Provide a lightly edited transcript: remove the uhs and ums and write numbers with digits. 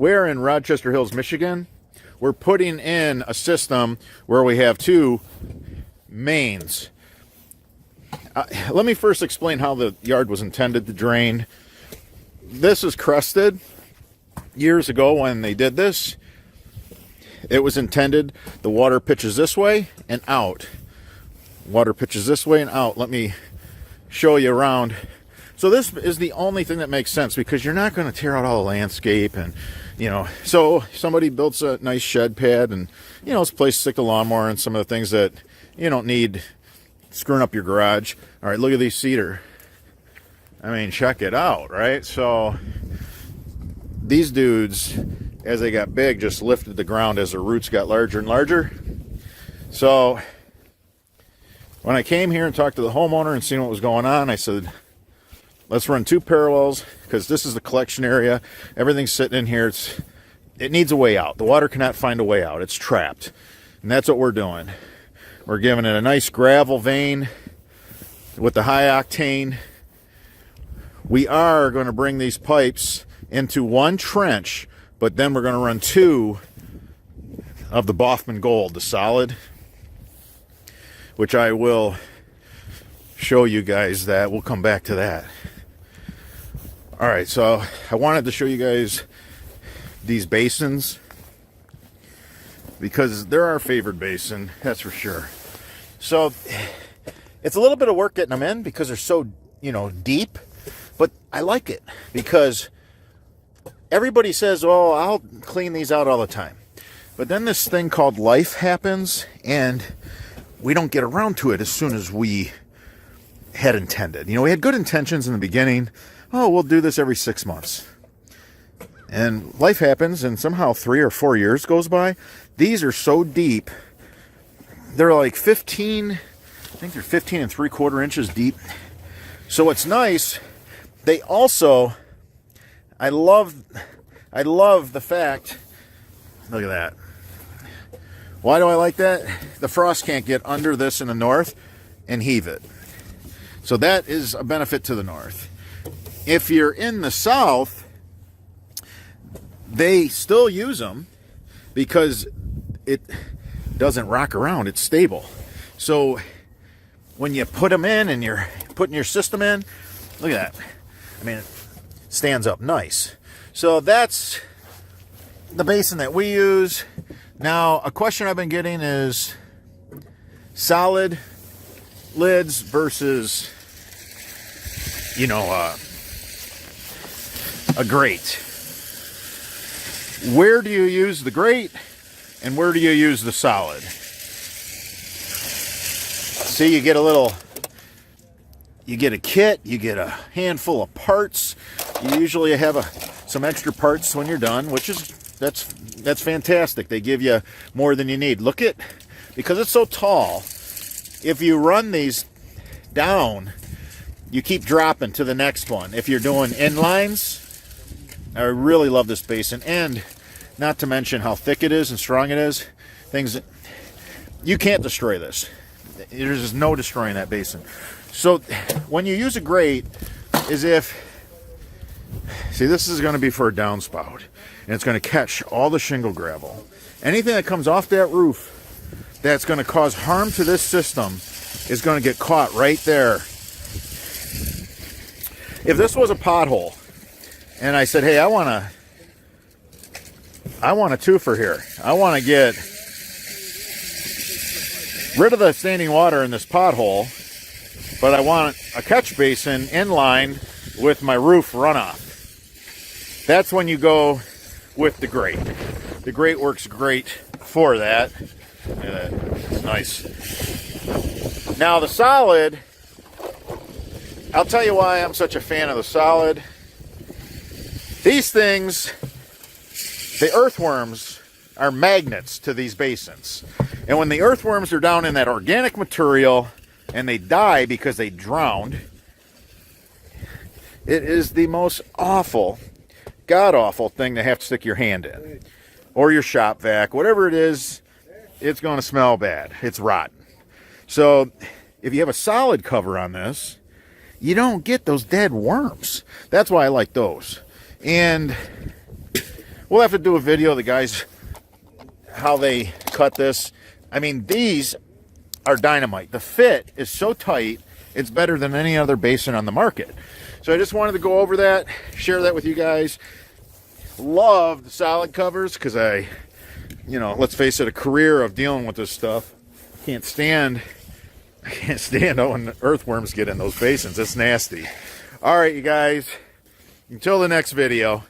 We're in Rochester Hills, Michigan. We're putting in a system where we have two mains. Let me first explain how the yard was intended to drain. This is crusted. Years ago when they did this, it was intended the water pitches this way and out. Water pitches this way and out. Let me show you around. So this is the only thing that makes sense, because you're not going to tear out all the landscape, and so somebody builds a nice shed pad, and it's a place to stick the lawnmower and some of the things that you don't need screwing up your garage. All right, look at these cedar. I mean, check it out, right? So these dudes, as they got big, just lifted the ground as their roots got larger and larger. So when I came here and talked to the homeowner and seen what was going on, I said, let's run two parallels, because this is the collection area. Everything's sitting in here. It needs a way out. The water cannot find a way out. It's trapped. And that's what we're doing. We're giving it a nice gravel vein with the high octane. We are going to bring these pipes into one trench, but then we're going to run two of the Boffman Gold, the solid, which I will show you guys that. We'll come back to that. All right, so I wanted to show you guys these basins, because they're our favorite basin, that's for sure. So it's a little bit of work getting them in, because they're so, deep, but I like it, because everybody says, oh, I'll clean these out all the time. But then this thing called life happens, and we don't get around to it as soon as we had intended. We had good intentions in the beginning. Oh, we'll do this every 6 months. And life happens, and somehow 3 or 4 years goes by. These are so deep. They're like 15, I think they're 15 and 3/4 inches deep. So it's nice. They also, I love the fact, look at that. Why do I like that? The frost can't get under this in the north and heave it. So that is a benefit to the north. If you're in the south, they still use them because it doesn't rock around. It's stable. So when you put them in and you're putting your system in, look at that. I mean, it stands up nice. So that's the basin that we use. Now, a question I've been getting is solid lids versus, a grate. Where do you use the grate and where do you use the solid? See, you get a kit, you get a handful of parts. You usually have some extra parts when you're done, that's fantastic. They give you more than you need. Look at, because it's so tall, if you run these down, you keep dropping to the next one. If you're doing inlines, I really love this basin, and not to mention how thick it is and strong it is. You can't destroy this. There's no destroying that basin. So when you use a grate, see, this is going to be for a downspout, and it's going to catch all the shingle gravel. Anything that comes off that roof that's going to cause harm to this system is going to get caught right there. If this was a pothole, and I said, hey, I want a twofer here. I want to get rid of the standing water in this pothole, but I want a catch basin in line with my roof runoff. That's when you go with the grate. The grate works great for that. Look at that. It's nice. Now the solid, I'll tell you why I'm such a fan of the solid. These things, the earthworms, are magnets to these basins. And when the earthworms are down in that organic material and they die because they drowned, it is the most awful, god-awful thing to have to stick your hand in. Or your shop vac, whatever it is, it's going to smell bad. It's rotten. So if you have a solid cover on this, you don't get those dead worms. That's why I like those. And We'll have to do a video of the guys, how they cut this. I mean, these are dynamite. The fit is so tight, it's better than any other basin on the market. So I just wanted to go over that, share that with you guys. Love the solid covers because let's face it, a career of dealing with this stuff. I can't stand when earthworms get in those basins. It's nasty. All right, you guys, until the next video.